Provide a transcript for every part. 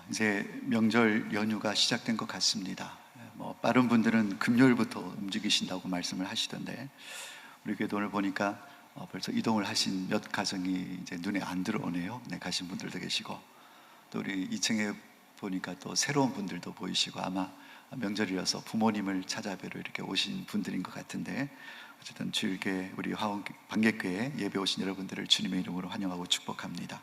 이제 명절 연휴가 시작된 것 같습니다. 빠른 분들은 금요일부터 움직이신다고 말씀을 하시던데, 우리 교회도 오늘 보니까 벌써 이동을 하신 몇 가정이 이제 눈에 안 들어오네요. 네, 가신 분들도 계시고, 또 우리 2층에 보니까 또 새로운 분들도 보이시고, 아마 명절이어서 부모님을 찾아뵈러 이렇게 오신 분들인 것 같은데, 어쨌든 주일교회 우리 화원 방객교회 예배 오신 여러분들을 주님의 이름으로 환영하고 축복합니다.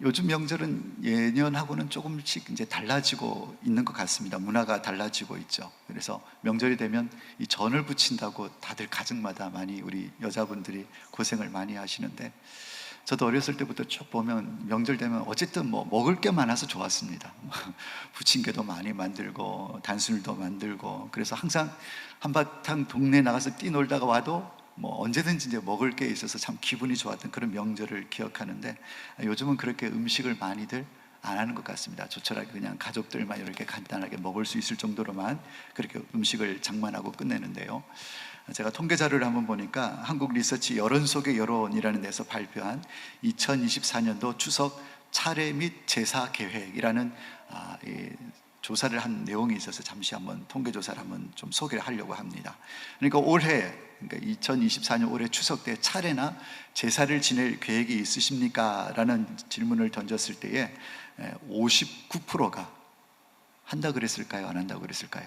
요즘 명절은 예년하고는 조금씩 이제 달라지고 있는 것 같습니다. 문화가 달라지고 있죠. 그래서 명절이 되면 이 전을 부친다고 다들 가정마다 많이 우리 여자분들이 고생을 많이 하시는데, 저도 어렸을 때부터 쭉 보면 명절 되면 어쨌든 먹을 게 많아서 좋았습니다. 부침개도 많이 만들고 단순일도 만들고, 그래서 항상 한바탕 동네 나가서 뛰놀다가 와도 언제든지 이제 먹을 게 있어서 참 기분이 좋았던 그런 명절을 기억하는데, 요즘은 그렇게 음식을 많이들 안 하는 것 같습니다. 조촐하게 그냥 가족들만 이렇게 간단하게 먹을 수 있을 정도로만 그렇게 음식을 장만하고 끝내는데요. 제가 통계 자료를 한번 보니까 한국 리서치 여론 속의 여론이라는 데서 발표한 2024년도 추석 차례 및 제사 계획이라는 조사를 한 내용이 있어서 잠시 한번 통계 조사를 한번 좀 소개를 하려고 합니다. 그러니까 올해, 그러니까 2024년 올해 추석 때 차례나 제사를 지낼 계획이 있으십니까? 라는 질문을 던졌을 때에 59%가 한다 그랬을까요? 안 한다고 그랬을까요?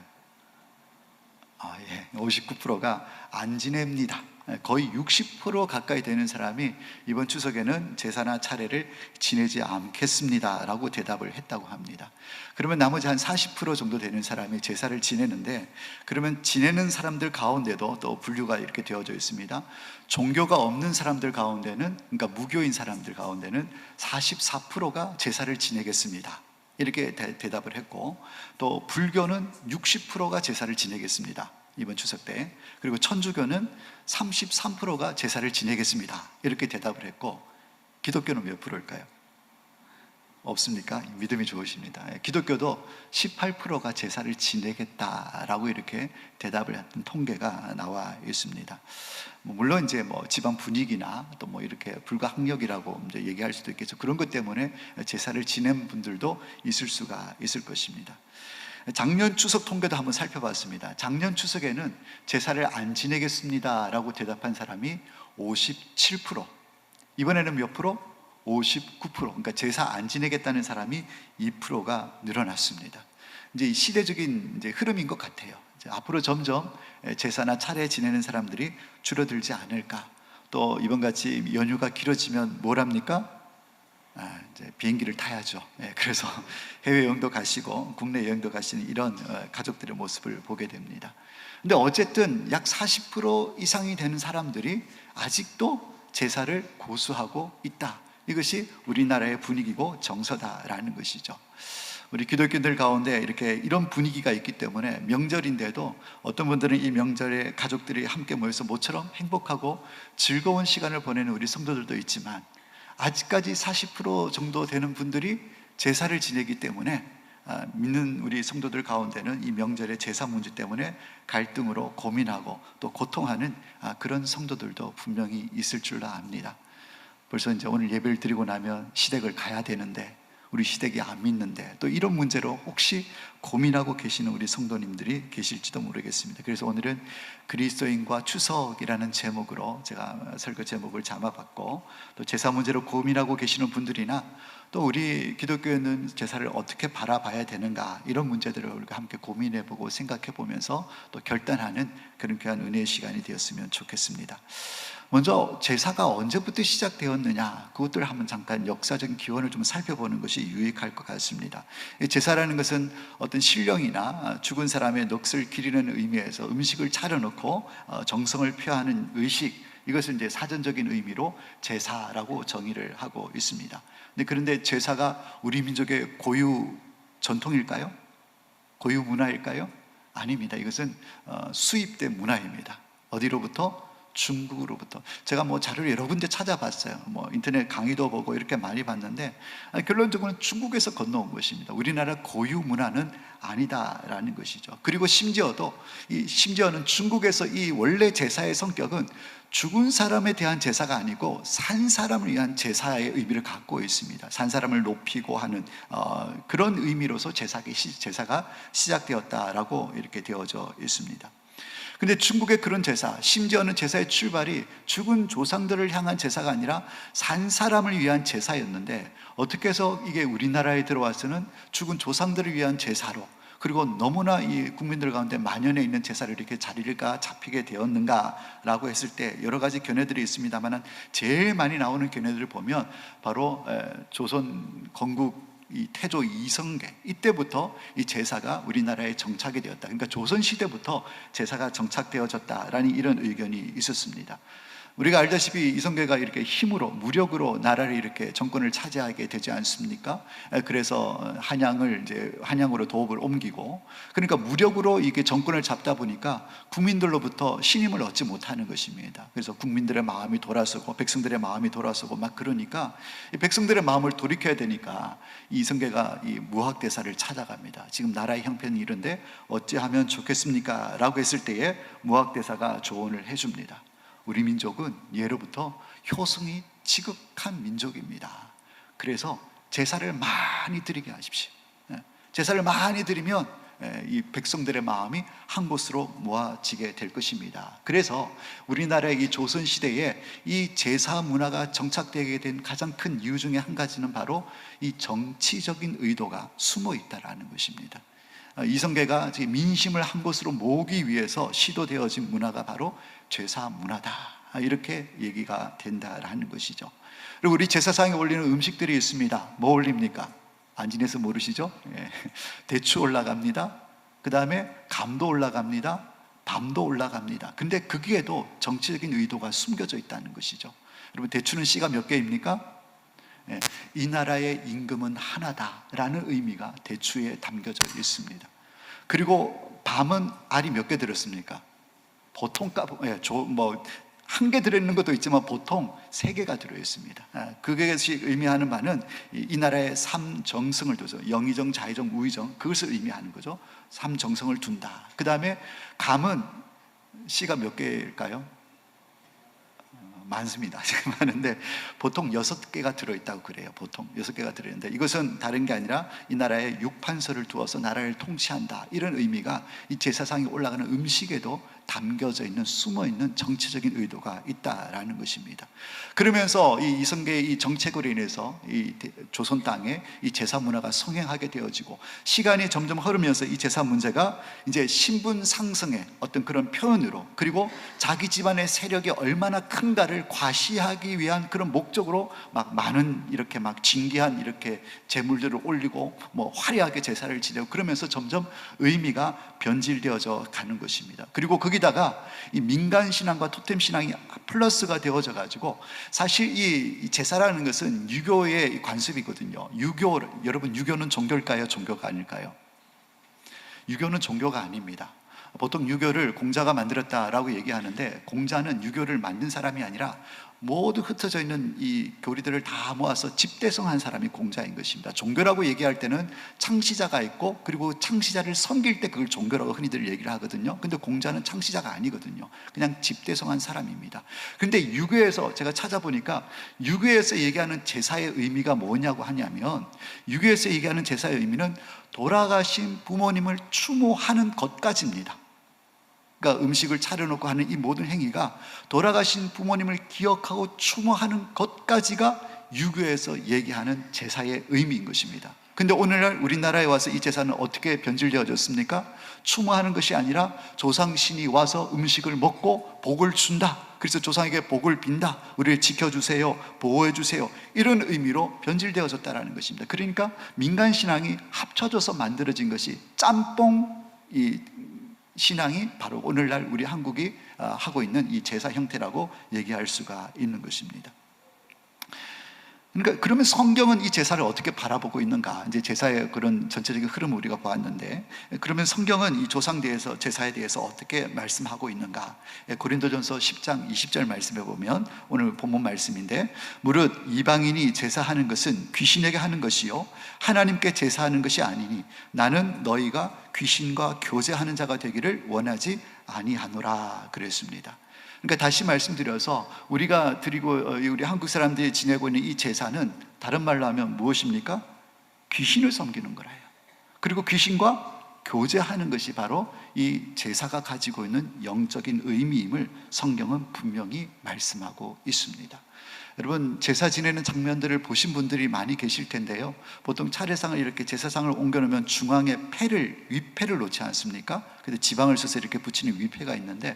59%가 안 지냅니다. 거의 60% 가까이 되는 사람이 이번 추석에는 제사나 차례를 지내지 않겠습니다 라고 대답을 했다고 합니다. 그러면 나머지 한 40% 정도 되는 사람이 제사를 지내는데, 그러면 지내는 사람들 가운데도 또 분류가 이렇게 되어져 있습니다. 종교가 없는 사람들 가운데는, 그러니까 무교인 사람들 가운데는 44%가 제사를 지내겠습니다 이렇게 대답을 했고, 또 불교는 60%가 제사를 지내겠습니다 이번 추석 때. 그리고 천주교는 33%가 제사를 지내겠습니다 이렇게 대답을 했고, 기독교는 몇 프로일까요? 없습니까? 믿음이 좋으십니다. 기독교도 18%가 제사를 지내겠다라고 이렇게 대답을 했던 통계가 나와 있습니다. 물론 이제 집안 분위기나 또 이렇게 불가항력이라고 이제 얘기할 수도 있겠죠. 그런 것 때문에 제사를 지낸 분들도 있을 수가 있을 것입니다. 작년 추석 통계도 한번 살펴봤습니다. 작년 추석에는 제사를 안 지내겠습니다 라고 대답한 사람이 57%, 이번에는 몇 프로? 59%. 그러니까 제사 안 지내겠다는 사람이 2%가 늘어났습니다. 이제 이 시대적인 이제 흐름인 것 같아요. 이제 앞으로 점점 제사나 차례 지내는 사람들이 줄어들지 않을까. 또 이번 같이 연휴가 길어지면 뭘 합니까? 이제 비행기를 타야죠. 그래서 해외 여행도 가시고 국내 여행도 가시는 이런 가족들의 모습을 보게 됩니다. 근데 어쨌든 약 40% 이상이 되는 사람들이 아직도 제사를 고수하고 있다. 이것이 우리나라의 분위기고 정서다라는 것이죠. 우리 기독교인들 가운데 이렇게 이런 분위기가 있기 때문에 명절인데도 어떤 분들은 이 명절에 가족들이 함께 모여서 모처럼 행복하고 즐거운 시간을 보내는 우리 성도들도 있지만, 아직까지 40% 정도 되는 분들이 제사를 지내기 때문에 믿는 우리 성도들 가운데는 이 명절의 제사 문제 때문에 갈등으로 고민하고 또 고통하는 그런 성도들도 분명히 있을 줄로 압니다. 벌써 이제 오늘 예배를 드리고 나면 시댁을 가야 되는데 우리 시댁이 안 믿는데, 또 이런 문제로 혹시 고민하고 계시는 우리 성도님들이 계실지도 모르겠습니다. 그래서 오늘은 그리스도인과 추석이라는 제목으로 제가 설교 제목을 잡아봤고, 또 제사 문제로 고민하고 계시는 분들이나 또 우리 기독교인은 제사를 어떻게 바라봐야 되는가, 이런 문제들을 우리가 함께 고민해보고 생각해보면서 또 결단하는 그런 귀한 은혜의 시간이 되었으면 좋겠습니다. 먼저 제사가 언제부터 시작되었느냐, 그것들을 한번 잠깐 역사적인 기원을 좀 살펴보는 것이 유익할 것 같습니다. 제사라는 것은 어떤 신령이나 죽은 사람의 넋을 기리는 의미에서 음식을 차려놓고 정성을 표하는 의식, 이것을 이제 사전적인 의미로 제사라고 정의를 하고 있습니다. 그런데 제사가 우리 민족의 고유 전통일까요? 고유 문화일까요? 아닙니다. 이것은 수입된 문화입니다. 어디로부터? 중국으로부터. 제가 뭐 자료를 여러 군데 찾아봤어요. 뭐 인터넷 강의도 보고 이렇게 많이 봤는데, 결론적으로는 중국에서 건너온 것입니다. 우리나라 고유 문화는 아니다라는 것이죠. 그리고 심지어는 중국에서 이 원래 제사의 성격은 죽은 사람에 대한 제사가 아니고 산 사람을 위한 제사의 의미를 갖고 있습니다. 산 사람을 높이고 하는 그런 의미로서 제사가 시작되었다라고 이렇게 되어져 있습니다. 근데 중국의 그런 제사, 심지어는 제사의 출발이 죽은 조상들을 향한 제사가 아니라 산 사람을 위한 제사였는데, 어떻게 해서 이게 우리나라에 들어와서는 죽은 조상들을 위한 제사로, 그리고 너무나 이 국민들 가운데 만연해 있는 제사를 이렇게 자리가 잡히게 되었는가라고 했을 때 여러 가지 견해들이 있습니다만, 제일 많이 나오는 견해들을 보면 바로 조선 건국 이 태조 이성계 이때부터 이 제사가 우리나라에 정착이 되었다. 그러니까 조선 시대부터 제사가 정착되어졌다라는 이런 의견이 있었습니다. 우리가 알다시피 이성계가 이렇게 힘으로, 무력으로 나라를 이렇게 정권을 차지하게 되지 않습니까? 그래서 한양으로 도읍을 옮기고, 그러니까 무력으로 이게 정권을 잡다 보니까 국민들로부터 신임을 얻지 못하는 것입니다. 그래서 국민들의 마음이 돌아서고 백성들의 마음이 돌아서고 막 그러니까 이 백성들의 마음을 돌이켜야 되니까 이성계가 이 무학대사를 찾아갑니다. 지금 나라의 형편이 이런데 어찌하면 좋겠습니까? 라고 했을 때에 무학대사가 조언을 해줍니다. 우리 민족은 예로부터 효성이 지극한 민족입니다. 그래서 제사를 많이 드리게 하십시오. 제사를 많이 드리면 이 백성들의 마음이 한 곳으로 모아지게 될 것입니다. 그래서 우리나라의 이 조선시대에 이 제사 문화가 정착되게 된 가장 큰 이유 중에 한 가지는 바로 이 정치적인 의도가 숨어 있다는 것입니다. 이성계가 민심을 한 곳으로 모으기 위해서 시도되어진 문화가 바로 제사 문화다, 이렇게 얘기가 된다라는 것이죠. 그리고 우리 제사상에 올리는 음식들이 있습니다. 뭐 올립니까? 안진에서 모르시죠? 대추 올라갑니다. 그 다음에 감도 올라갑니다. 밤도 올라갑니다. 근데 거기에도 정치적인 의도가 숨겨져 있다는 것이죠. 여러분, 대추는 씨가 몇 개입니까? 이 나라의 임금은 하나다라는 의미가 대추에 담겨져 있습니다. 그리고 밤은 알이 몇 개 들었습니까? 보통 한 개 들어있는 것도 있지만 보통 3개가 들어있습니다. 그것이 의미하는 바는 이 나라의 3정성을 둬서 영의정, 자의정, 우의정, 그것을 의미하는 거죠. 3정성을 둔다. 그 다음에 감은 씨가 몇 개일까요? 많습니다. 많은데 보통 6개가 들어있다고 그래요. 보통 6개가 들어있는데, 이것은 다른 게 아니라 이 나라에 육판서를 두어서 나라를 통치한다, 이런 의미가 이 제사상에 올라가는 음식에도 담겨져 있는, 숨어있는 정치적인 의도가 있다라는 것입니다. 그러면서 이 이성계의 이 정책으로 인해서 이 조선 땅에 이 제사 문화가 성행하게 되어지고, 시간이 점점 흐르면서 이 제사 문제가 이제 신분 상승의 어떤 그런 표현으로, 그리고 자기 집안의 세력이 얼마나 큰가를 과시하기 위한 그런 목적으로 막 많은 이렇게 막 진귀한 이렇게 제물들을 올리고 뭐 화려하게 제사를 지내고, 그러면서 점점 의미가 변질되어져 가는 것입니다. 그리고 거기다가 이 민간 신앙과 토템 신앙이 플러스가 되어져 가지고, 사실 이 제사라는 것은 유교의 관습이거든요. 여러분, 유교는 종교일까요? 종교가 아닐까요? 유교는 종교가 아닙니다. 보통 유교를 공자가 만들었다라고 얘기하는데, 공자는 유교를 만든 사람이 아니라 모두 흩어져 있는 이 교리들을 다 모아서 집대성한 사람이 공자인 것입니다. 종교라고 얘기할 때는 창시자가 있고, 그리고 창시자를 섬길 때 그걸 종교라고 흔히들 얘기를 하거든요. 근데 공자는 창시자가 아니거든요. 그냥 집대성한 사람입니다. 근데 유교에서 제가 찾아보니까, 유교에서 얘기하는 제사의 의미가 뭐냐고 하냐면, 유교에서 얘기하는 제사의 의미는 돌아가신 부모님을 추모하는 것까지입니다. 그러니까 음식을 차려놓고 하는 이 모든 행위가 돌아가신 부모님을 기억하고 추모하는 것까지가 유교에서 얘기하는 제사의 의미인 것입니다. 근데 오늘날 우리나라에 와서 이 제사는 어떻게 변질되어졌습니까? 추모하는 것이 아니라 조상신이 와서 음식을 먹고 복을 준다, 그래서 조상에게 복을 빈다, 우리를 지켜주세요, 보호해주세요, 이런 의미로 변질되어졌다는 것입니다. 그러니까 민간신앙이 합쳐져서 만들어진 것이 짬뽕 신앙이 바로 오늘날 우리 한국이 하고 있는 이 제사 형태라고 얘기할 수가 있는 것입니다. 그러니까 그러면 성경은 이 제사를 어떻게 바라보고 있는가? 이제 제사의 그런 전체적인 흐름을 우리가 보았는데, 그러면 성경은 이 조상 대해서 제사에 대해서 어떻게 말씀하고 있는가? 고린도전서 10장 20절 말씀에 보면 오늘 본문 말씀인데, 무릇 이방인이 제사하는 것은 귀신에게 하는 것이요 하나님께 제사하는 것이 아니니 나는 너희가 귀신과 교제하는 자가 되기를 원하지 아니하노라 그랬습니다. 그러니까 다시 말씀드려서 우리가 드리고 우리 한국 사람들이 지내고 있는 이 제사는 다른 말로 하면 무엇입니까? 귀신을 섬기는 거예요. 그리고 귀신과 교제하는 것이 바로 이 제사가 가지고 있는 영적인 의미임을 성경은 분명히 말씀하고 있습니다. 여러분, 제사 지내는 장면들을 보신 분들이 많이 계실 텐데요, 보통 차례상을 이렇게 제사상을 옮겨놓으면 중앙에 위패를 놓지 않습니까? 근데 지방을 써서 이렇게 붙이는 위패가 있는데,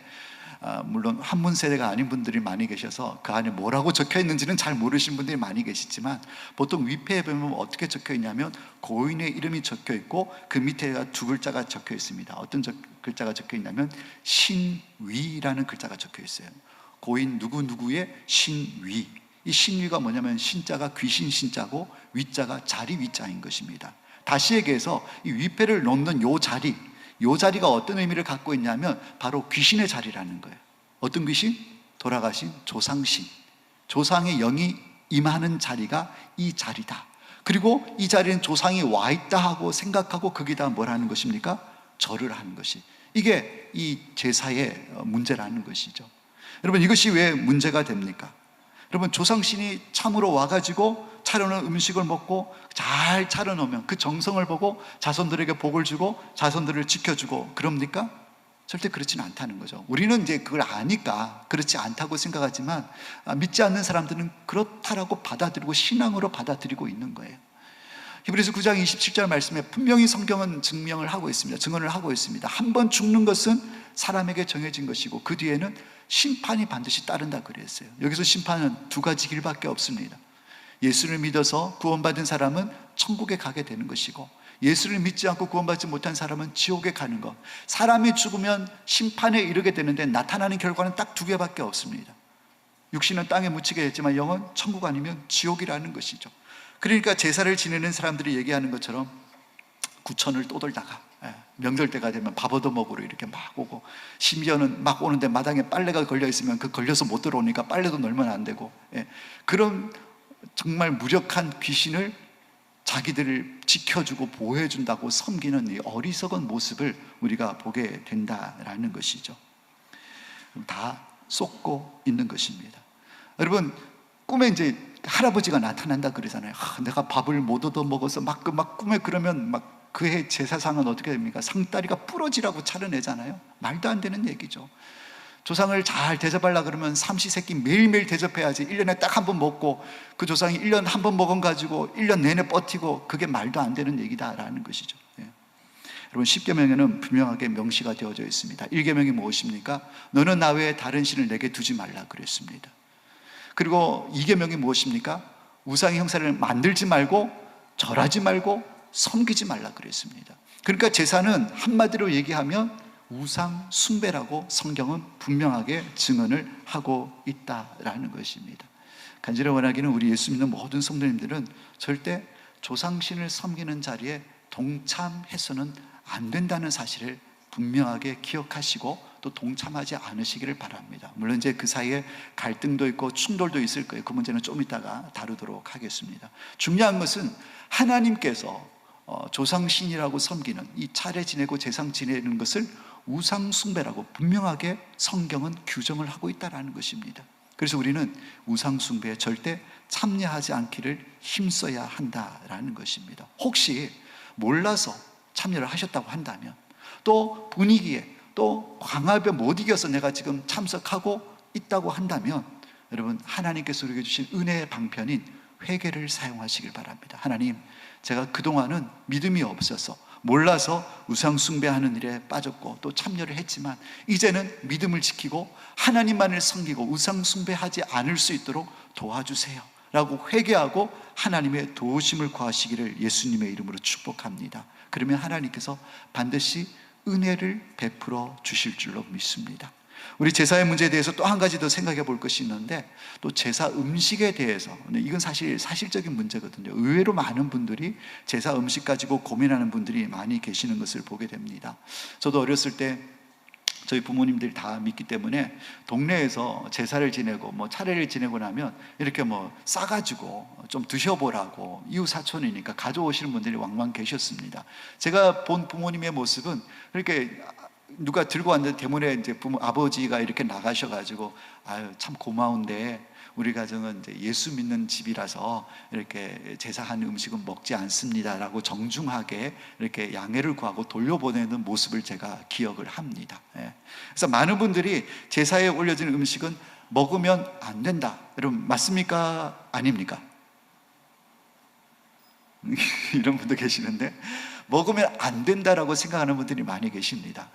물론 한문 세대가 아닌 분들이 많이 계셔서 그 안에 뭐라고 적혀 있는지는 잘 모르신 분들이 많이 계시지만, 보통 위패에 보면 어떻게 적혀 있냐면 고인의 이름이 적혀 있고 그 밑에가 두 글자가 적혀 있습니다. 어떤 글자가 적혀 있냐면 신위라는 글자가 적혀 있어요. 고인 누구누구의 신위. 이 신위가 뭐냐면 신자가 귀신 신자고 위자가 자리 위자인 것입니다. 다시 얘기해서 이 위패를 놓는 요 자리가 어떤 의미를 갖고 있냐면 바로 귀신의 자리라는 거예요. 어떤 귀신? 돌아가신 조상신, 조상의 영이 임하는 자리가 이 자리다. 그리고 이 자리는 조상이 와 있다 하고 생각하고 거기다 뭘 하는 것입니까? 절을 하는 것이, 이게 이 제사의 문제라는 것이죠. 여러분, 이것이 왜 문제가 됩니까? 여러분, 조상신이 참으로 와가지고 차려놓은 음식을 먹고 잘 차려놓으면 그 정성을 보고 자손들에게 복을 주고 자손들을 지켜주고 그럽니까? 절대 그렇지는 않다는 거죠. 우리는 이제 그걸 아니까 그렇지 않다고 생각하지만, 믿지 않는 사람들은 그렇다라고 받아들이고 신앙으로 받아들이고 있는 거예요. 히브리서 9장 27절 말씀에 분명히 성경은 증언을 하고 있습니다. 한 번 죽는 것은 사람에게 정해진 것이고 그 뒤에는 심판이 반드시 따른다 그랬어요. 여기서 심판은 두 가지 길밖에 없습니다. 예수를 믿어서 구원받은 사람은 천국에 가게 되는 것이고, 예수를 믿지 않고 구원받지 못한 사람은 지옥에 가는 것. 사람이 죽으면 심판에 이르게 되는데 나타나는 결과는 딱 두 개밖에 없습니다. 육신은 땅에 묻히게 됐지만 영은 천국 아니면 지옥이라는 것이죠. 그러니까 제사를 지내는 사람들이 얘기하는 것처럼 구천을 떠돌다가 명절 때가 되면 밥 얻어먹으러 이렇게 막 오고, 심지어는 막 오는데 마당에 빨래가 걸려 있으면 그 걸려서 못 들어오니까 빨래도 널면 안 되고, 그런 정말 무력한 귀신을 자기들을 지켜주고 보호해준다고 섬기는 이 어리석은 모습을 우리가 보게 된다라는 것이죠. 다 쏟고 있는 것입니다. 여러분, 꿈에 이제 할아버지가 나타난다 그러잖아요. 내가 밥을 못 얻어 먹어서 막 꿈에, 그러면 막 그의 제사상은 어떻게 됩니까? 상다리가 부러지라고 차려내잖아요. 말도 안 되는 얘기죠. 조상을 잘 대접하려고 그러면 삼시세끼 매일매일 대접해야지 1년에 딱 한 번 먹고, 그 조상이 1년 한 번 먹어가지고 1년 내내 버티고, 그게 말도 안 되는 얘기다라는 것이죠. 여러분, 10계명에는 분명하게 명시가 되어져 있습니다. 1계명이 무엇입니까? 너는 나 외에 다른 신을 내게 두지 말라 그랬습니다. 그리고 2계명이 무엇입니까? 우상의 형상을 만들지 말고 절하지 말고 섬기지 말라 그랬습니다. 그러니까 제사는 한마디로 얘기하면 우상 숭배라고 성경은 분명하게 증언을 하고 있다라는 것입니다. 간절히 원하기는 우리 예수 믿는 모든 성도님들은 절대 조상신을 섬기는 자리에 동참해서는 안 된다는 사실을 분명하게 기억하시고 또 동참하지 않으시기를 바랍니다. 물론 이제 그 사이에 갈등도 있고 충돌도 있을 거예요. 그 문제는 좀 이따가 다루도록 하겠습니다. 중요한 것은 하나님께서 조상신이라고 섬기는, 이 차례 지내고 제상 지내는 것을 우상 숭배라고 분명하게 성경은 규정을 하고 있다는 것입니다. 그래서 우리는 우상 숭배에 절대 참여하지 않기를 힘써야 한다라는 것입니다. 혹시 몰라서 참여를 하셨다고 한다면, 또 분위기에 또 광합에 못 이겨서 내가 지금 참석하고 있다고 한다면, 여러분, 하나님께서 우리에게 주신 은혜의 방편인 회개를 사용하시길 바랍니다. 하나님, 제가 그동안은 믿음이 없어서 몰라서 우상 숭배하는 일에 빠졌고 또 참여를 했지만, 이제는 믿음을 지키고 하나님만을 섬기고 우상 숭배하지 않을 수 있도록 도와주세요 라고 회개하고 하나님의 도우심을 구하시기를 예수님의 이름으로 축복합니다. 그러면 하나님께서 반드시 은혜를 베풀어 주실 줄로 믿습니다. 우리 제사의 문제에 대해서 또 한 가지 더 생각해 볼 것이 있는데, 또 제사 음식에 대해서, 이건 사실적인 문제거든요. 의외로 많은 분들이 제사 음식 가지고 고민하는 분들이 많이 계시는 것을 보게 됩니다. 저도 어렸을 때 저희 부모님들이 다 믿기 때문에 동네에서 제사를 지내고 차례를 지내고 나면 이렇게 싸가지고 좀 드셔보라고, 이웃 사촌이니까 가져오시는 분들이 왕왕 계셨습니다. 제가 본 부모님의 모습은 이렇게 누가 들고 왔는데 대문에 이제 아버지가 이렇게 나가셔가지고, 아유 참 고마운데 우리 가정은 이제 예수 믿는 집이라서 이렇게 제사한 음식은 먹지 않습니다라고 정중하게 이렇게 양해를 구하고 돌려보내는 모습을 제가 기억을 합니다. 그래서 많은 분들이 제사에 올려진 음식은 먹으면 안 된다, 여러분 맞습니까? 아닙니까? 이런 분도 계시는데, 먹으면 안 된다라고 생각하는 분들이 많이 계십니다.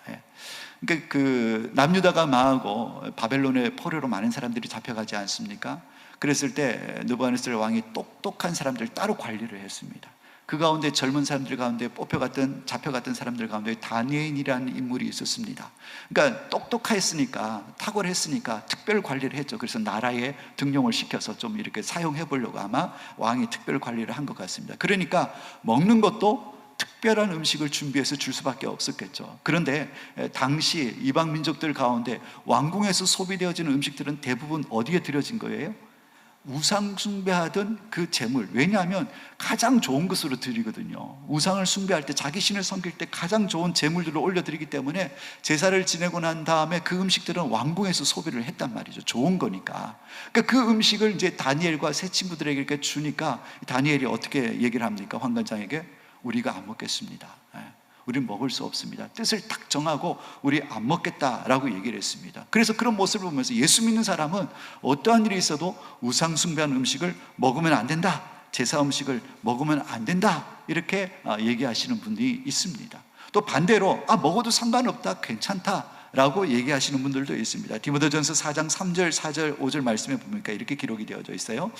그러니까 그 남유다가 망하고 바벨론의 포로로 많은 사람들이 잡혀가지 않습니까? 그랬을 때 느부갓네살 왕이 똑똑한 사람들 따로 관리를 했습니다. 그 가운데 젊은 사람들 가운데 잡혀갔던 사람들 가운데 다니엘이라는 인물이 있었습니다. 그러니까 똑똑했으니까, 탁월했으니까 특별 관리를 했죠. 그래서 나라에 등용을 시켜서 좀 이렇게 사용해 보려고 아마 왕이 특별 관리를 한 것 같습니다. 그러니까 먹는 것도 특별한 음식을 준비해서 줄 수밖에 없었겠죠. 그런데 당시 이방 민족들 가운데 왕궁에서 소비되어지는 음식들은 대부분 어디에 드려진 거예요? 우상 숭배하던 그 제물. 왜냐하면 가장 좋은 것으로 드리거든요. 우상을 숭배할 때, 자기 신을 섬길 때 가장 좋은 제물들을 올려드리기 때문에 제사를 지내고 난 다음에 그 음식들은 왕궁에서 소비를 했단 말이죠. 좋은 거니까. 그러니까 그 음식을 이제 다니엘과 새 친구들에게 이렇게 주니까 다니엘이 어떻게 얘기를 합니까? 환관장에게 우리가 안 먹겠습니다. 우리는 먹을 수 없습니다. 뜻을 딱 정하고 우리 안 먹겠다라고 얘기를 했습니다. 그래서 그런 모습을 보면서 예수 믿는 사람은 어떠한 일이 있어도 우상 숭배하는 음식을 먹으면 안 된다, 제사 음식을 먹으면 안 된다, 이렇게 얘기하시는 분이 있습니다. 또 반대로 먹어도 상관없다, 괜찮다 라고 얘기하시는 분들도 있습니다. 디모데전서 4장 3절, 4절, 5절 말씀에 보니까 이렇게 기록이 되어져 있어요.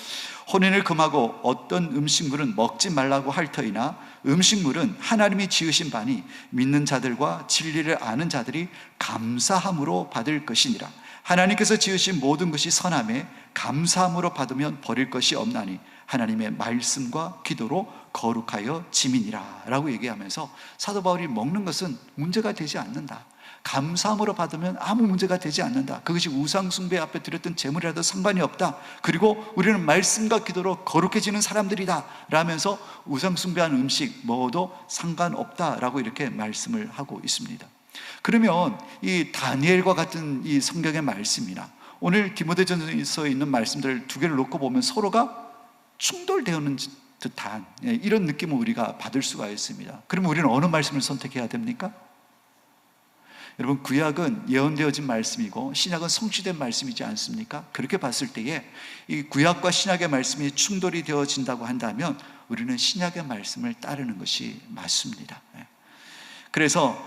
혼인을 금하고 어떤 음식물은 먹지 말라고 할 터이나 음식물은 하나님이 지으신 바니 믿는 자들과 진리를 아는 자들이 감사함으로 받을 것이니라. 하나님께서 지으신 모든 것이 선함에 감사함으로 받으면 버릴 것이 없나니 하나님의 말씀과 기도로 거룩하여 지민이라 라고 얘기하면서 사도 바울이 먹는 것은 문제가 되지 않는다, 감사함으로 받으면 아무 문제가 되지 않는다, 그것이 우상 숭배 앞에 드렸던 제물이라도 상관이 없다, 그리고 우리는 말씀과 기도로 거룩해지는 사람들이다 라면서 우상 숭배하는 음식 먹어도 상관없다라고 이렇게 말씀을 하고 있습니다. 그러면 이 다니엘과 같은 이 성경의 말씀이나 오늘 디모데전서에 있는 말씀들 두 개를 놓고 보면 서로가 충돌되는 듯한 이런 느낌을 우리가 받을 수가 있습니다. 그러면 우리는 어느 말씀을 선택해야 됩니까? 여러분, 구약은 예언되어진 말씀이고 신약은 성취된 말씀이지 않습니까? 그렇게 봤을 때에 이 구약과 신약의 말씀이 충돌이 되어진다고 한다면 우리는 신약의 말씀을 따르는 것이 맞습니다. 그래서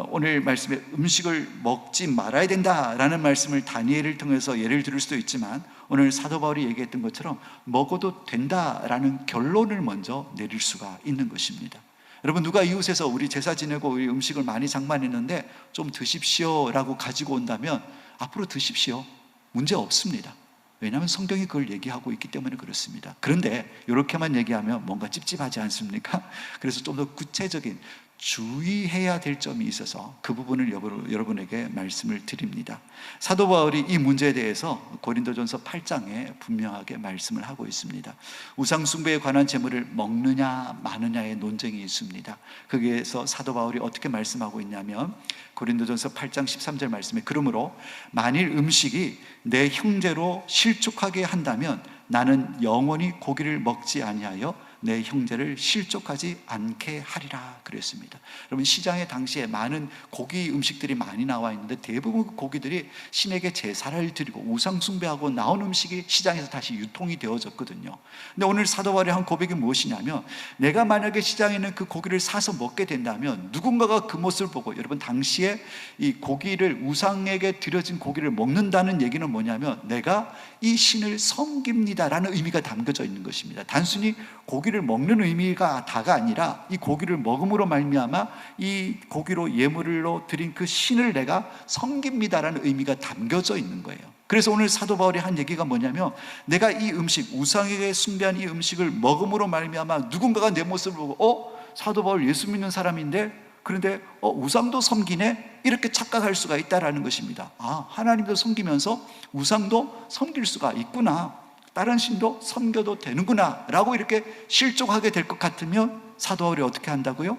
오늘 말씀에 음식을 먹지 말아야 된다라는 말씀을 다니엘을 통해서 예를 들을 수도 있지만, 오늘 사도 바울이 얘기했던 것처럼 먹어도 된다라는 결론을 먼저 내릴 수가 있는 것입니다. 여러분, 누가 이웃에서 우리 제사 지내고 우리 음식을 많이 장만했는데 좀 드십시오 라고 가지고 온다면 앞으로 드십시오, 문제 없습니다. 왜냐하면 성경이 그걸 얘기하고 있기 때문에 그렇습니다. 그런데 이렇게만 얘기하면 뭔가 찝찝하지 않습니까? 그래서 좀 더 구체적인 주의해야 될 점이 있어서 그 부분을 여러분에게 말씀을 드립니다. 사도 바울이 이 문제에 대해서 고린도전서 8장에 분명하게 말씀을 하고 있습니다. 우상 숭배에 관한 제물을 먹느냐 마느냐의 논쟁이 있습니다. 거기에서 사도 바울이 어떻게 말씀하고 있냐면 고린도전서 8장 13절 말씀에, 그러므로 만일 음식이 내 형제로 실족하게 한다면 나는 영원히 고기를 먹지 아니하여 내 형제를 실족하지 않게 하리라 그랬습니다. 여러분, 시장에 당시에 많은 고기 음식들이 많이 나와 있는데 대부분 그 고기들이 신에게 제사를 드리고 우상 숭배하고 나온 음식이 시장에서 다시 유통이 되어졌거든요. 근데 오늘 사도 바울의 한 고백이 무엇이냐면, 내가 만약에 시장에 있는 그 고기를 사서 먹게 된다면 누군가가 그 모습을 보고, 여러분 당시에 이 고기를, 우상에게 드려진 고기를 먹는다는 얘기는 뭐냐면 내가 이 신을 섬깁니다라는 의미가 담겨져 있는 것입니다. 단순히 고기를 고기를 먹는 의미가 다가 아니라 이 고기를 먹음으로 말미암아 이 고기로 예물로 드린 그 신을 내가 섬깁니다라는 의미가 담겨져 있는 거예요. 그래서 오늘 사도 바울이 한 얘기가 뭐냐면, 내가 이 음식, 우상에게 숭배한 이 음식을 먹음으로 말미암아 누군가가 내 모습을 보고 사도 바울 예수 믿는 사람인데, 그런데 우상도 섬기네? 이렇게 착각할 수가 있다라는 것입니다. 하나님도 섬기면서 우상도 섬길 수가 있구나, 다른 신도 섬겨도 되는구나 라고 이렇게 실족하게 될 것 같으면 사도 바울이 어떻게 한다고요?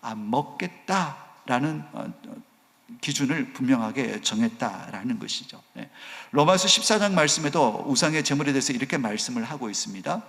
안 먹겠다라는 기준을 분명하게 정했다라는 것이죠. 로마서 14장 말씀에도 우상의 제물에 대해서 이렇게 말씀을 하고 있습니다.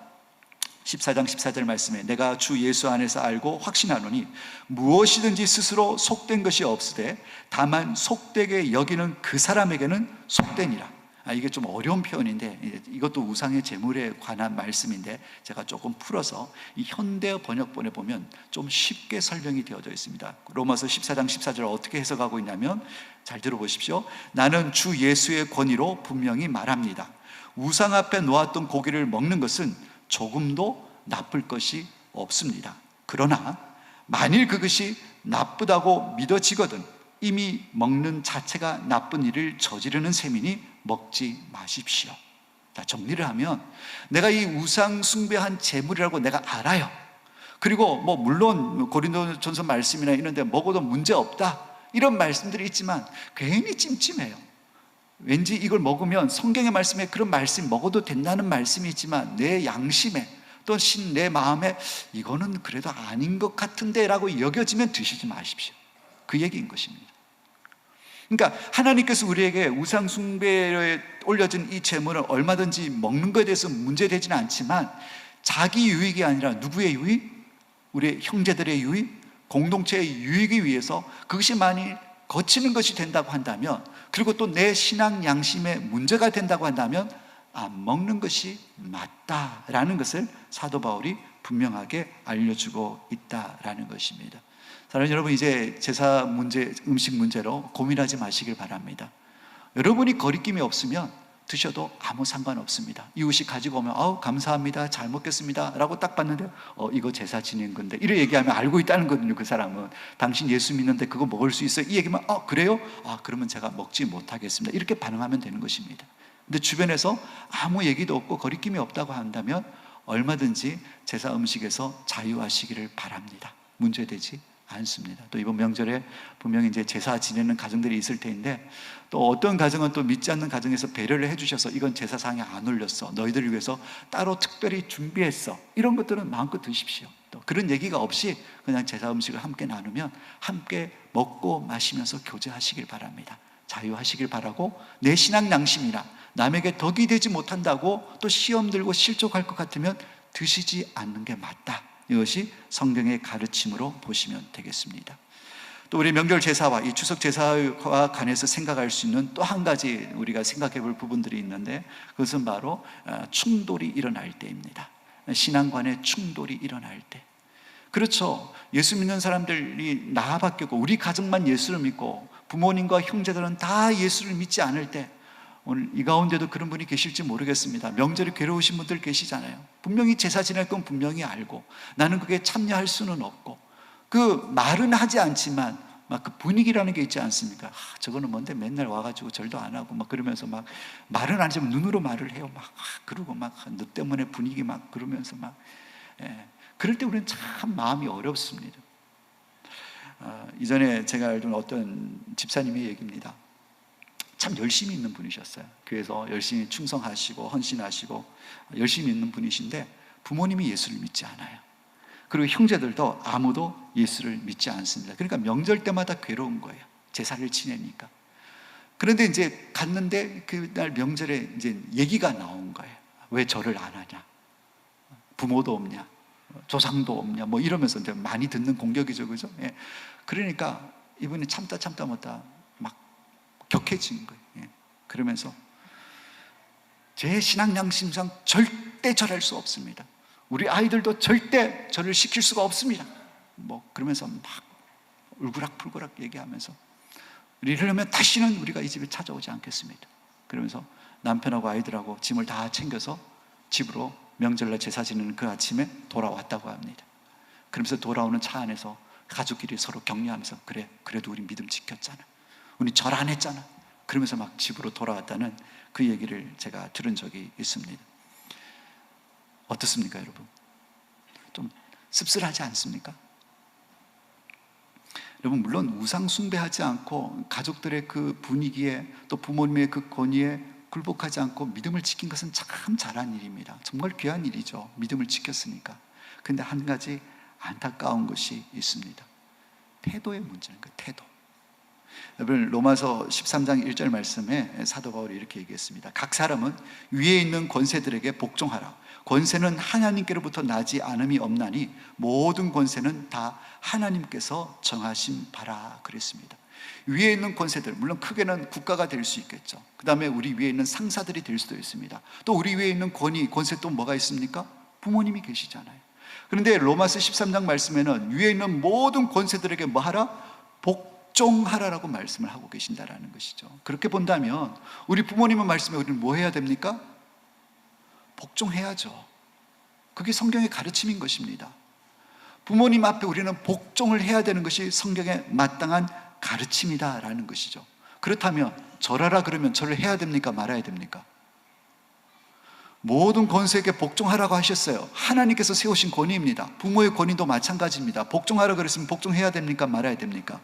14장 14절 말씀에, 내가 주 예수 안에서 알고 확신하노니 무엇이든지 스스로 속된 것이 없으되 다만 속되게 여기는 그 사람에게는 속되니라. 이게 좀 어려운 표현인데, 이것도 우상의 제물에 관한 말씀인데 제가 조금 풀어서 이 현대 번역본에 보면 좀 쉽게 설명이 되어져 있습니다. 로마서 14장 14절 어떻게 해석하고 있냐면, 잘 들어보십시오. 나는 주 예수의 권위로 분명히 말합니다. 우상 앞에 놓았던 고기를 먹는 것은 조금도 나쁠 것이 없습니다. 그러나 만일 그것이 나쁘다고 믿어지거든 이미 먹는 자체가 나쁜 일을 저지르는 셈이니 먹지 마십시오. 자, 정리를 하면, 내가 이 우상 숭배한 제물이라고 내가 알아요. 그리고 물론 고린도전서 말씀이나 이런 데 먹어도 문제 없다 이런 말씀들이 있지만 괜히 찜찜해요. 왠지 이걸 먹으면 성경의 말씀에 그런 말씀 먹어도 된다는 말씀이 있지만 내 양심에 또 내 마음에 이거는 그래도 아닌 것 같은데 라고 여겨지면 드시지 마십시오. 그 얘기인 것입니다. 그러니까 하나님께서 우리에게 우상 숭배에 올려진 이 제물을 얼마든지 먹는 것에 대해서 문제되지는 않지만, 자기 유익이 아니라 누구의 유익? 우리 형제들의 유익, 공동체의 유익을 위해서 그것이 만일 거치는 것이 된다고 한다면, 그리고 또 내 신앙 양심에 문제가 된다고 한다면 안 먹는 것이 맞다라는 것을 사도 바울이 분명하게 알려주고 있다라는 것입니다. 사랑하는 여러분, 이제 제사 문제, 음식 문제로 고민하지 마시길 바랍니다. 여러분이 거리낌이 없으면 드셔도 아무 상관없습니다. 이웃이 가지고 오면 감사합니다, 잘 먹겠습니다 라고 딱 봤는데 이거 제사 지낸 건데, 이렇게 얘기하면 알고 있다는 거거든요. 그 사람은 당신 예수 믿는데 그거 먹을 수 있어요? 이 얘기만 그래요? 그러면 제가 먹지 못하겠습니다 이렇게 반응하면 되는 것입니다. 근데 주변에서 아무 얘기도 없고 거리낌이 없다고 한다면 얼마든지 제사 음식에서 자유하시기를 바랍니다. 문제되지 않습니다. 또 이번 명절에 분명히 이제 제사 지내는 가정들이 있을 텐데, 또 어떤 가정은 또 믿지 않는 가정에서 배려를 해주셔서 이건 제사상에 안 올렸어, 너희들을 위해서 따로 특별히 준비했어, 이런 것들은 마음껏 드십시오. 또 그런 얘기가 없이 그냥 제사 음식을 함께 나누면 함께 먹고 마시면서 교제하시길 바랍니다. 자유하시길 바라고, 내 신앙 양심이나 남에게 덕이 되지 못한다고 또 시험 들고 실족할 것 같으면 드시지 않는 게 맞다. 이것이 성경의 가르침으로 보시면 되겠습니다. 또 우리 명절 제사와 이 추석 제사와 관해서 생각할 수 있는 또 한 가지 우리가 생각해 볼 부분들이 있는데, 그것은 바로 충돌이 일어날 때입니다. 신앙관의 충돌이 일어날 때. 그렇죠. 예수 믿는 사람들이 나밖에 없고 우리 가정만 예수를 믿고 부모님과 형제들은 다 예수를 믿지 않을 때, 오늘 이 가운데도 그런 분이 계실지 모르겠습니다. 명절에 괴로우신 분들 계시잖아요. 분명히 제사 지낼 건 분명히 알고 나는 그게 참여할 수는 없고, 그 말은 하지 않지만 막 그 분위기라는 게 있지 않습니까? 저거는 뭔데 맨날 와가지고 절도 안 하고 막 그러면서 막 말은 안 하지만 눈으로 말을 해요. 막 그러고 막 너 때문에 분위기 막 그러면서 막 그럴 때 우리는 참 마음이 어렵습니다. 이전에 제가 알던 어떤 집사님의 얘기입니다. 참 열심히 있는 분이셨어요. 교회에서 열심히 충성하시고 헌신하시고 열심히 있는 분이신데 부모님이 예수를 믿지 않아요. 그리고 형제들도 아무도 예수를 믿지 않습니다. 그러니까 명절 때마다 괴로운 거예요. 제사를 지내니까. 그런데 이제 갔는데 그날 명절에 이제 얘기가 나온 거예요. 왜 절을 안 하냐? 부모도 없냐? 조상도 없냐? 뭐 이러면서 이제 많이 듣는 공격이죠, 그죠? 예. 그러니까 이분이 참다 못다 막 격해진 거예요. 예. 그러면서 제 신앙 양심상 절대 절할 수 없습니다. 우리 아이들도 절대 절을 시킬 수가 없습니다. 뭐 그러면서 막 울그락불그락 얘기하면서 이러려면 다시는 우리가 이 집에 찾아오지 않겠습니다. 그러면서 남편하고 아이들하고 짐을 다 챙겨서 집으로 명절날 제사 지내는 그 아침에 돌아왔다고 합니다. 그러면서 돌아오는 차 안에서 가족끼리 서로 격려하면서 그래, 그래도 우리 믿음 지켰잖아, 우리 절 안 했잖아, 그러면서 막 집으로 돌아왔다는 그 얘기를 제가 들은 적이 있습니다. 어떻습니까 여러분? 좀 씁쓸하지 않습니까? 여러분, 물론 우상 숭배하지 않고 가족들의 그 분위기에 또 부모님의 그 권위에 굴복하지 않고 믿음을 지킨 것은 참 잘한 일입니다. 정말 귀한 일이죠, 믿음을 지켰으니까. 근데 한 가지 안타까운 것이 있습니다. 태도의 문제는 그 태도. 여러분, 로마서 13장 1절 말씀에 사도 바울이 이렇게 얘기했습니다. 각 사람은 위에 있는 권세들에게 복종하라. 권세는 하나님께로부터 나지 않음이 없나니 모든 권세는 다 하나님께서 정하신 바라 그랬습니다. 위에 있는 권세들, 물론 크게는 국가가 될 수 있겠죠. 그 다음에 우리 위에 있는 상사들이 될 수도 있습니다. 또 우리 위에 있는 권세 또 뭐가 있습니까? 부모님이 계시잖아요. 그런데 로마서 13장 말씀에는 위에 있는 모든 권세들에게 뭐 하라? 복종하라라고 말씀을 하고 계신다라는 것이죠. 그렇게 본다면 우리 부모님의 말씀에 우리는 뭐 해야 됩니까? 복종해야죠. 그게 성경의 가르침인 것입니다. 부모님 앞에 우리는 복종을 해야 되는 것이 성경의 마땅한 가르침이다라는 것이죠. 그렇다면 절하라 그러면 절을 해야 됩니까? 말아야 됩니까? 모든 권세에게 복종하라고 하셨어요. 하나님께서 세우신 권위입니다. 부모의 권위도 마찬가지입니다. 복종하라 그랬으면 복종해야 됩니까? 말아야 됩니까?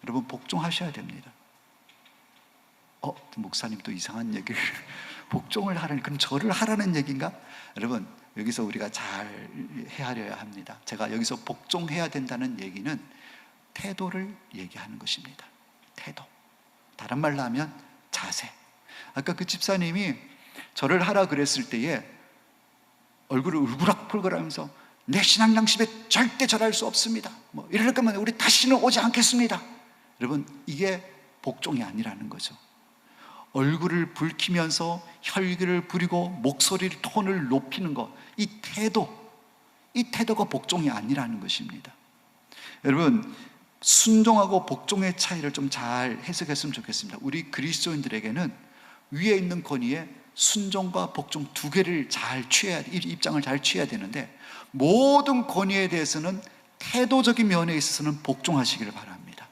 여러분, 복종하셔야 됩니다. 목사님 또 이상한 얘기를 복종을 하라니, 그럼 절을 하라는 얘기인가? 여러분, 여기서 우리가 잘 헤아려야 합니다. 제가 여기서 복종해야 된다는 얘기는 태도를 얘기하는 것입니다. 태도. 다른 말로 하면 자세. 아까 그 집사님이 절을 하라 그랬을 때에 얼굴을 울그락불그락하면서 내 신앙 양심에 절대 절할 수 없습니다, 이럴 거면 우리 다시는 오지 않겠습니다. 여러분, 이게 복종이 아니라는 거죠. 얼굴을 붉히면서 혈기를 부리고 목소리를 톤을 높이는 것, 이 태도가 복종이 아니라는 것입니다. 여러분, 순종하고 복종의 차이를 좀 잘 해석했으면 좋겠습니다. 우리 그리스도인들에게는 위에 있는 권위에 순종과 복종 두 개를 입장을 잘 취해야 되는데, 모든 권위에 대해서는 태도적인 면에 있어서는 복종하시기를 바랍니다.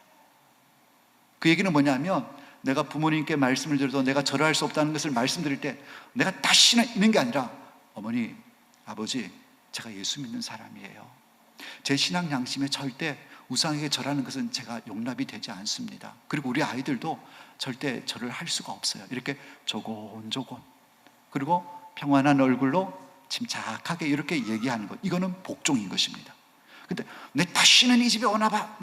그 얘기는 뭐냐면, 내가 부모님께 말씀을 드려도 내가 절할 수 없다는 것을 말씀드릴 때 내가 다시는 있는 게 아니라, 어머니, 아버지, 제가 예수 믿는 사람이에요. 제 신앙 양심에 절대 우상에게 절하는 것은 제가 용납이 되지 않습니다. 그리고 우리 아이들도 절대 절을 할 수가 없어요. 이렇게 조곤조곤, 그리고 평안한 얼굴로 침착하게 이렇게 얘기하는 것, 이거는 복종인 것입니다. 근데 내 다시는 이 집에 오나 봐,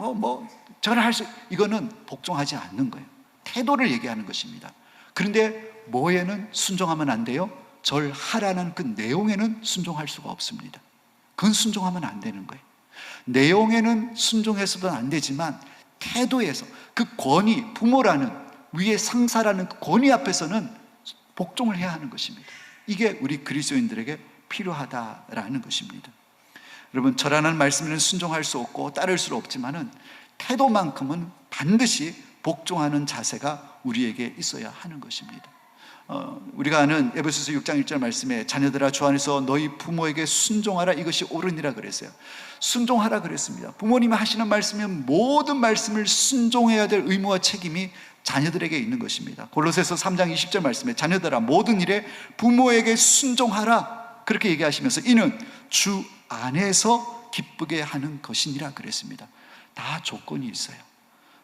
절을 할 수, 이거는 복종하지 않는 거예요. 태도를 얘기하는 것입니다. 그런데 뭐에는 순종하면 안 돼요? 절하라는 그 내용에는 순종할 수가 없습니다. 그건 순종하면 안 되는 거예요. 내용에는 순종해서도 안 되지만 태도에서 그 권위, 부모라는, 위의 상사라는 그 권위 앞에서는 복종을 해야 하는 것입니다. 이게 우리 그리스도인들에게 필요하다라는 것입니다. 여러분, 절하는 말씀에는 순종할 수 없고 따를 수 없지만은 태도만큼은 반드시 복종하는 자세가 우리에게 있어야 하는 것입니다. 우리가 아는 에베소서 6장 1절 말씀에 자녀들아 주 안에서 너희 부모에게 순종하라, 이것이 옳으니라 그랬어요. 순종하라 그랬습니다. 부모님이 하시는 말씀은 모든 말씀을 순종해야 될 의무와 책임이 자녀들에게 있는 것입니다. 골로새서 3장 20절 말씀에 자녀들아 모든 일에 부모에게 순종하라, 그렇게 얘기하시면서 이는 주 안에서 기쁘게 하는 것이니라 그랬습니다. 다 조건이 있어요.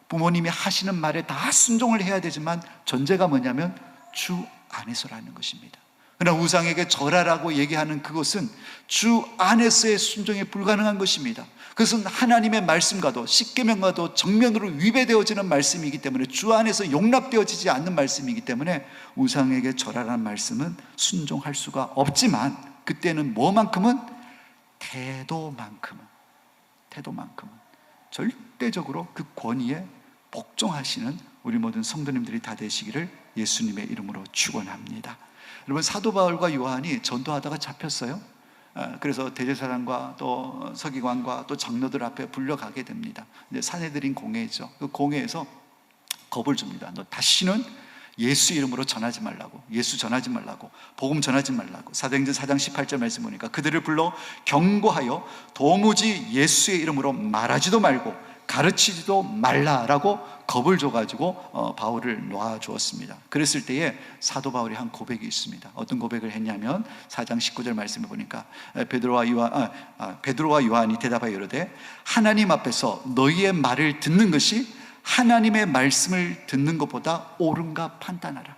부모님이 하시는 말에 다 순종을 해야 되지만 전제가 뭐냐면 주 안에서라는 것입니다. 그러나 우상에게 절하라고 얘기하는 그것은 주 안에서의 순종이 불가능한 것입니다. 그것은 하나님의 말씀과도 십계명과도 정면으로 위배되어지는 말씀이기 때문에, 주 안에서 용납되어지지 않는 말씀이기 때문에 우상에게 절하라는 말씀은 순종할 수가 없지만, 그때는 뭐만큼은? 태도만큼은 절대적으로 그 권위에 복종하시는 우리 모든 성도님들이 다 되시기를 예수님의 이름으로 축원합니다. 여러분, 사도 바울과 요한이 전도하다가 잡혔어요. 그래서 대제사장과 또 서기관과 또 장로들 앞에 불려가게 됩니다. 이제 산헤드린 공회죠. 그 공회에서 겁을 줍니다. 너 다시는 예수 이름으로 전하지 말라고, 예수 전하지 말라고, 복음 전하지 말라고. 사도행전 4장 18절 말씀 보니까 그들을 불러 경고하여 도무지 예수의 이름으로 말하지도 말고 가르치지도 말라라고 겁을 줘가지고 바울을 놓아주었습니다. 그랬을 때에 사도 바울이 한 고백이 있습니다. 어떤 고백을 했냐면 4장 19절 말씀을 보니까 베드로와 요한이 대답하여 이르되 하나님 앞에서 너희의 말을 듣는 것이 하나님의 말씀을 듣는 것보다 옳은가 판단하라.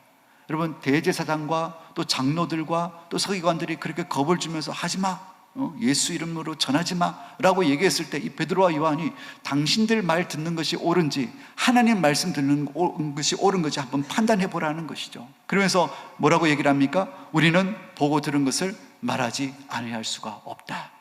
여러분, 대제사장과 또 장로들과 또 서기관들이 그렇게 겁을 주면서 하지마, 예수 이름으로 전하지 마라고 얘기했을 때 이 베드로와 요한이 당신들 말 듣는 것이 옳은지 하나님 말씀 듣는 것이 옳은 것이 한번 판단해 보라는 것이죠. 그러면서 뭐라고 얘기를 합니까? 우리는 보고 들은 것을 말하지 아니할 수가 없다.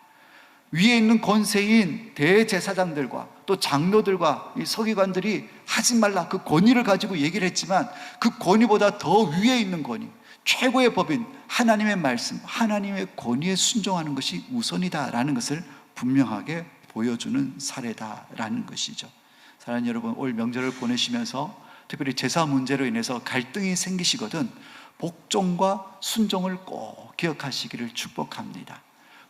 위에 있는 권세인 대제사장들과 또 장로들과 이 서기관들이 하지 말라 그 권위를 가지고 얘기를 했지만 그 권위보다 더 위에 있는 권위, 최고의 법인 하나님의 말씀, 하나님의 권위에 순종하는 것이 우선이다라는 것을 분명하게 보여주는 사례다라는 것이죠. 사랑하는 여러분, 올 명절을 보내시면서 특별히 제사 문제로 인해서 갈등이 생기시거든 복종과 순종을 꼭 기억하시기를 축복합니다.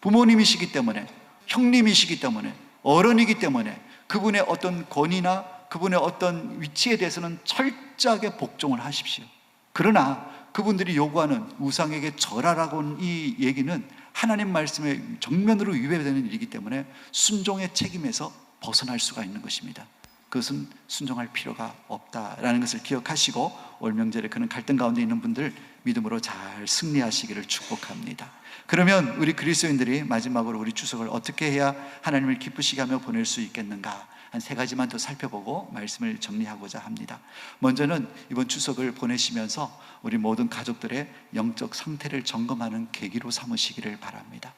부모님이시기 때문에, 형님이시기 때문에, 어른이기 때문에 그분의 어떤 권위나 그분의 어떤 위치에 대해서는 철저하게 복종을 하십시오. 그러나 그분들이 요구하는 우상에게 절하라고 이 얘기는 하나님 말씀에 정면으로 위배되는 일이기 때문에 순종의 책임에서 벗어날 수가 있는 것입니다. 그것은 순종할 필요가 없다라는 것을 기억하시고 올 명절에 그런 갈등 가운데 있는 분들 믿음으로 잘 승리하시기를 축복합니다. 그러면 우리 그리스도인들이 마지막으로 우리 추석을 어떻게 해야 하나님을 기쁘시게 하며 보낼 수 있겠는가? 한 3가지만 더 살펴보고 말씀을 정리하고자 합니다. 먼저는 이번 추석을 보내시면서 우리 모든 가족들의 영적 상태를 점검하는 계기로 삼으시기를 바랍니다.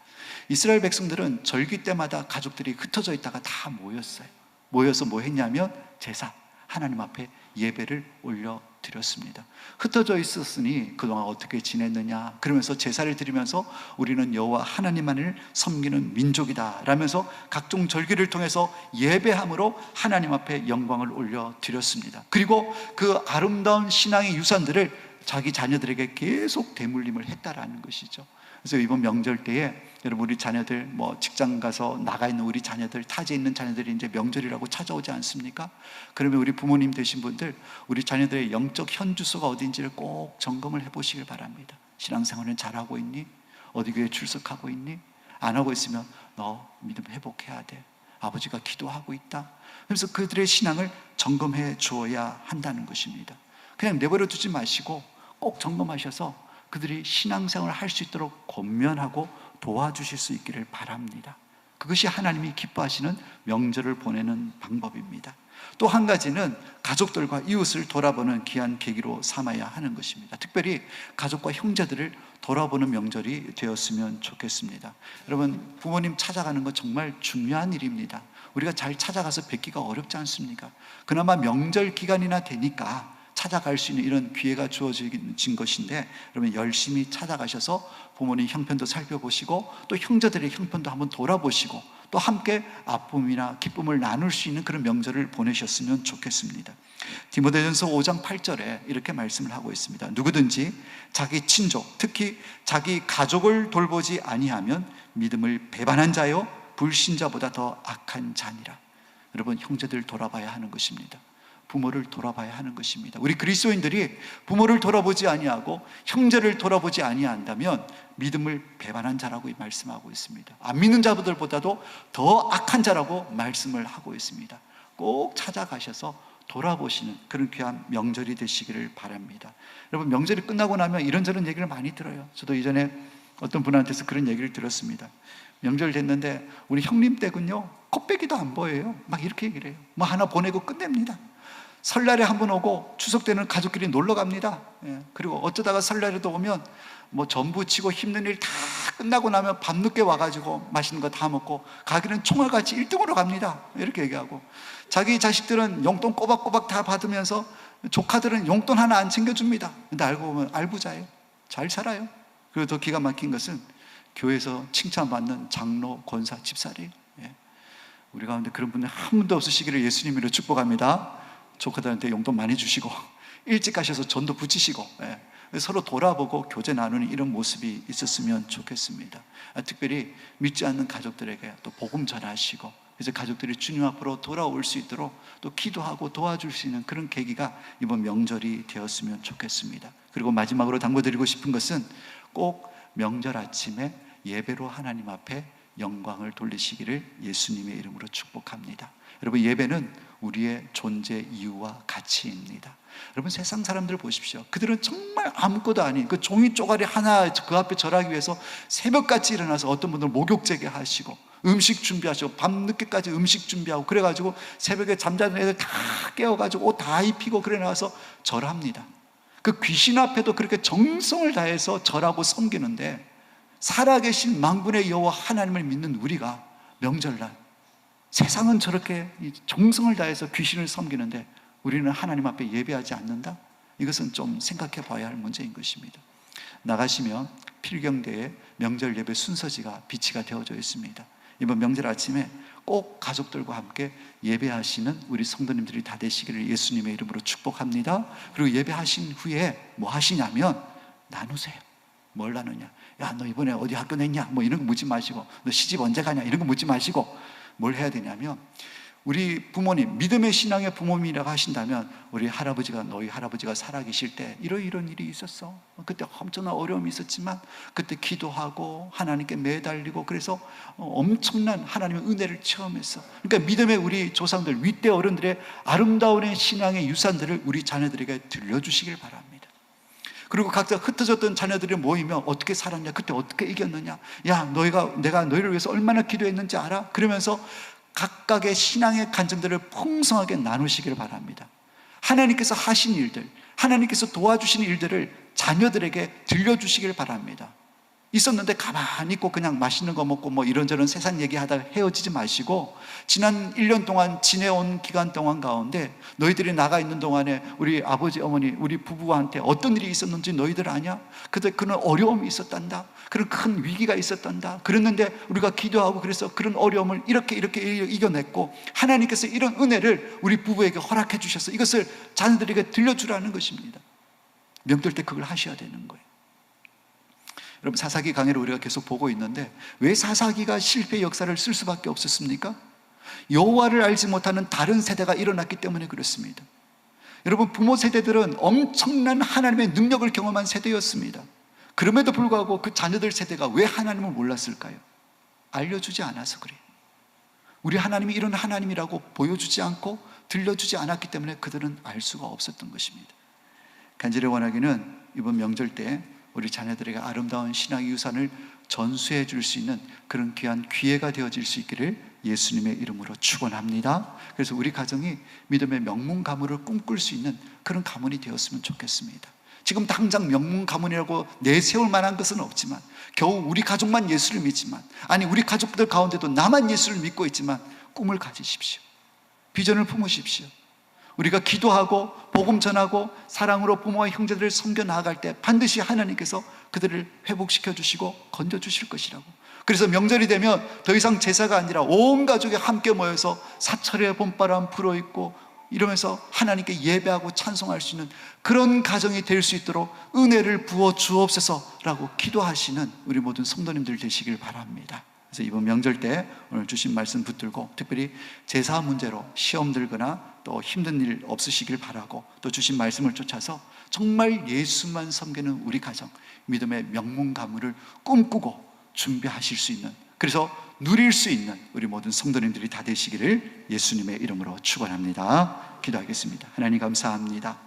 이스라엘 백성들은 절기 때마다 가족들이 흩어져 있다가 다 모였어요. 모여서 뭐 했냐면 제사, 하나님 앞에 예배를 올려드렸습니다. 흩어져 있었으니 그동안 어떻게 지냈느냐 그러면서 제사를 드리면서 우리는 여호와 하나님만을 섬기는 민족이다 라면서 각종 절기를 통해서 예배함으로 하나님 앞에 영광을 올려드렸습니다. 그리고 그 아름다운 신앙의 유산들을 자기 자녀들에게 계속 대물림을 했다라는 것이죠. 그래서 이번 명절 때에 여러분 우리 자녀들 직장 가서 나가 있는 우리 자녀들, 타지에 있는 자녀들이 이제 명절이라고 찾아오지 않습니까? 그러면 우리 부모님 되신 분들 우리 자녀들의 영적 현주소가 어딘지를 꼭 점검을 해보시길 바랍니다. 신앙생활은 잘하고 있니? 어디 교회 출석하고 있니? 안 하고 있으면 너 믿음 회복해야 돼. 아버지가 기도하고 있다. 그래서 그들의 신앙을 점검해 주어야 한다는 것입니다. 그냥 내버려 두지 마시고 꼭 점검하셔서 그들이 신앙생활을 할 수 있도록 권면하고 도와주실 수 있기를 바랍니다. 그것이 하나님이 기뻐하시는 명절을 보내는 방법입니다. 또 한 가지는 가족들과 이웃을 돌아보는 귀한 계기로 삼아야 하는 것입니다. 특별히 가족과 형제들을 돌아보는 명절이 되었으면 좋겠습니다. 여러분, 부모님 찾아가는 건 정말 중요한 일입니다. 우리가 잘 찾아가서 뵙기가 어렵지 않습니까? 그나마 명절 기간이나 되니까 찾아갈 수 있는 이런 기회가 주어진 것인데 여러분 열심히 찾아가셔서 부모님 형편도 살펴보시고 또 형제들의 형편도 한번 돌아보시고 또 함께 아픔이나 기쁨을 나눌 수 있는 그런 명절을 보내셨으면 좋겠습니다. 디모데전서 5장 8절에 이렇게 말씀을 하고 있습니다. 누구든지 자기 친족, 특히 자기 가족을 돌보지 아니하면 믿음을 배반한 자요 불신자보다 더 악한 자니라. 여러분, 형제들 돌아봐야 하는 것입니다. 부모를 돌아봐야 하는 것입니다. 우리 그리스도인들이 부모를 돌아보지 아니하고 형제를 돌아보지 아니한다면 믿음을 배반한 자라고 말씀하고 있습니다. 안 믿는 자들보다도 더 악한 자라고 말씀을 하고 있습니다. 꼭 찾아가셔서 돌아보시는 그런 귀한 명절이 되시기를 바랍니다. 여러분, 명절이 끝나고 나면 이런저런 얘기를 많이 들어요. 저도 이전에 어떤 분한테서 그런 얘기를 들었습니다. 명절 됐는데 우리 형님 댁은요 곱빼기도 안 보여요. 막 이렇게 얘기를 해요. 뭐 하나 보내고 끝냅니다. 설날에 한번 오고 추석 때는 가족끼리 놀러 갑니다. 그리고 어쩌다가 설날에도 오면 전부 치고 힘든 일 다 끝나고 나면 밤늦게 와가지고 맛있는 거 다 먹고 가기는 총알같이 1등으로 갑니다. 이렇게 얘기하고 자기 자식들은 용돈 꼬박꼬박 다 받으면서 조카들은 용돈 하나 안 챙겨줍니다. 근데 알고 보면 알부자예요. 잘 살아요. 그리고 더 기가 막힌 것은 교회에서 칭찬받는 장로, 권사, 집사래요. 우리 가운데 그런 분들 한 분도 없으시기를 예수님으로 축복합니다. 조카들한테 용돈 많이 주시고 일찍 가셔서 전도 붙이시고, 서로 돌아보고 교제 나누는 이런 모습이 있었으면 좋겠습니다. 특별히 믿지 않는 가족들에게 또 복음 전하시고, 그래서 가족들이 주님 앞으로 돌아올 수 있도록 또 기도하고 도와줄 수 있는 그런 계기가 이번 명절이 되었으면 좋겠습니다. 그리고 마지막으로 당부드리고 싶은 것은 꼭 명절 아침에 예배로 하나님 앞에 영광을 돌리시기를 예수님의 이름으로 축복합니다. 여러분, 예배는 우리의 존재 이유와 가치입니다. 여러분, 세상 사람들 보십시오. 그들은 정말 아무것도 아닌 그 종이 쪼가리 하나 그 앞에 절하기 위해서 새벽같이 일어나서 어떤 분들은 목욕제게 하시고 음식 준비하시고 밤늦게까지 음식 준비하고 그래가지고 새벽에 잠자는 애들 다 깨워가지고 옷 다 입히고 그래 나와서 절합니다. 그 귀신 앞에도 그렇게 정성을 다해서 절하고 섬기는데, 살아계신 만군의 여호와 하나님을 믿는 우리가 명절날 세상은 저렇게 정성을 다해서 귀신을 섬기는데 우리는 하나님 앞에 예배하지 않는다? 이것은 좀 생각해 봐야 할 문제인 것입니다. 나가시면 필경대에 명절 예배 순서지가 비치가 되어져 있습니다. 이번 명절 아침에 꼭 가족들과 함께 예배하시는 우리 성도님들이 다 되시기를 예수님의 이름으로 축복합니다. 그리고 예배하신 후에 뭐 하시냐면 나누세요. 뭘 나누냐? 야, 너 이번에 어디 학교 냈냐? 뭐 이런 거 묻지 마시고, 너 시집 언제 가냐? 이런 거 묻지 마시고, 뭘 해야 되냐면, 우리 부모님, 믿음의 신앙의 부모님이라고 하신다면, 우리 할아버지가, 너희 할아버지가 살아계실 때 이런 일이 있었어. 그때 엄청난 어려움이 있었지만 그때 기도하고 하나님께 매달리고 그래서 엄청난 하나님의 은혜를 체험했어. 그러니까 믿음의 우리 조상들, 윗대 어른들의 아름다운 신앙의 유산들을 우리 자녀들에게 들려주시길 바랍니다. 그리고 각자 흩어졌던 자녀들이 모이면 어떻게 살았냐, 그때 어떻게 이겼느냐, 야, 내가 너희를 위해서 얼마나 기도했는지 알아? 그러면서 각각의 신앙의 간증들을 풍성하게 나누시길 바랍니다. 하나님께서 하신 일들, 하나님께서 도와주신 일들을 자녀들에게 들려주시길 바랍니다. 있었는데 가만히 있고 그냥 맛있는 거 먹고 뭐 이런저런 세상 얘기하다 헤어지지 마시고, 지난 1년 동안 지내온 기간 동안 가운데 너희들이 나가 있는 동안에 우리 아버지, 어머니, 우리 부부한테 어떤 일이 있었는지 너희들 아냐? 그때 그런 어려움이 있었단다, 그런 큰 위기가 있었단다, 그랬는데 우리가 기도하고 그래서 그런 어려움을 이렇게 이겨냈고 하나님께서 이런 은혜를 우리 부부에게 허락해 주셔서 이것을 자녀들에게 들려주라는 것입니다. 명절 때 그걸 하셔야 되는 거예요. 여러분, 사사기 강해를 우리가 계속 보고 있는데 왜 사사기가 실패의 역사를 쓸 수밖에 없었습니까? 여호와를 알지 못하는 다른 세대가 일어났기 때문에 그렇습니다. 여러분, 부모 세대들은 엄청난 하나님의 능력을 경험한 세대였습니다. 그럼에도 불구하고 그 자녀들 세대가 왜 하나님을 몰랐을까요? 알려주지 않아서 그래요. 우리 하나님이 이런 하나님이라고 보여주지 않고 들려주지 않았기 때문에 그들은 알 수가 없었던 것입니다. 간절히 원하기는 이번 명절 때 우리 자녀들에게 아름다운 신앙의 유산을 전수해 줄 수 있는 그런 귀한 기회가 되어질 수 있기를 예수님의 이름으로 축원합니다. 그래서 우리 가정이 믿음의 명문 가문을 꿈꿀 수 있는 그런 가문이 되었으면 좋겠습니다. 지금 당장 명문 가문이라고 내세울 만한 것은 없지만, 겨우 우리 가족만 예수를 믿지만, 아니 우리 가족들 가운데도 나만 예수를 믿고 있지만 꿈을 가지십시오. 비전을 품으십시오. 우리가 기도하고 복음 전하고 사랑으로 부모와 형제들을 섬겨 나아갈 때 반드시 하나님께서 그들을 회복시켜 주시고 건져 주실 것이라고. 그래서 명절이 되면 더 이상 제사가 아니라 온 가족이 함께 모여서 사철의 봄바람 불어있고 이러면서 하나님께 예배하고 찬송할 수 있는 그런 가정이 될 수 있도록 은혜를 부어 주옵소서라고 기도하시는 우리 모든 성도님들 되시길 바랍니다. 그래서 이번 명절 때 오늘 주신 말씀 붙들고 특별히 제사 문제로 시험 들거나 또 힘든 일 없으시길 바라고, 또 주신 말씀을 쫓아서 정말 예수만 섬기는 우리 가정, 믿음의 명문 가문을 꿈꾸고 준비하실 수 있는, 그래서 누릴 수 있는 우리 모든 성도님들이 다 되시기를 예수님의 이름으로 축원합니다. 기도하겠습니다. 하나님 감사합니다.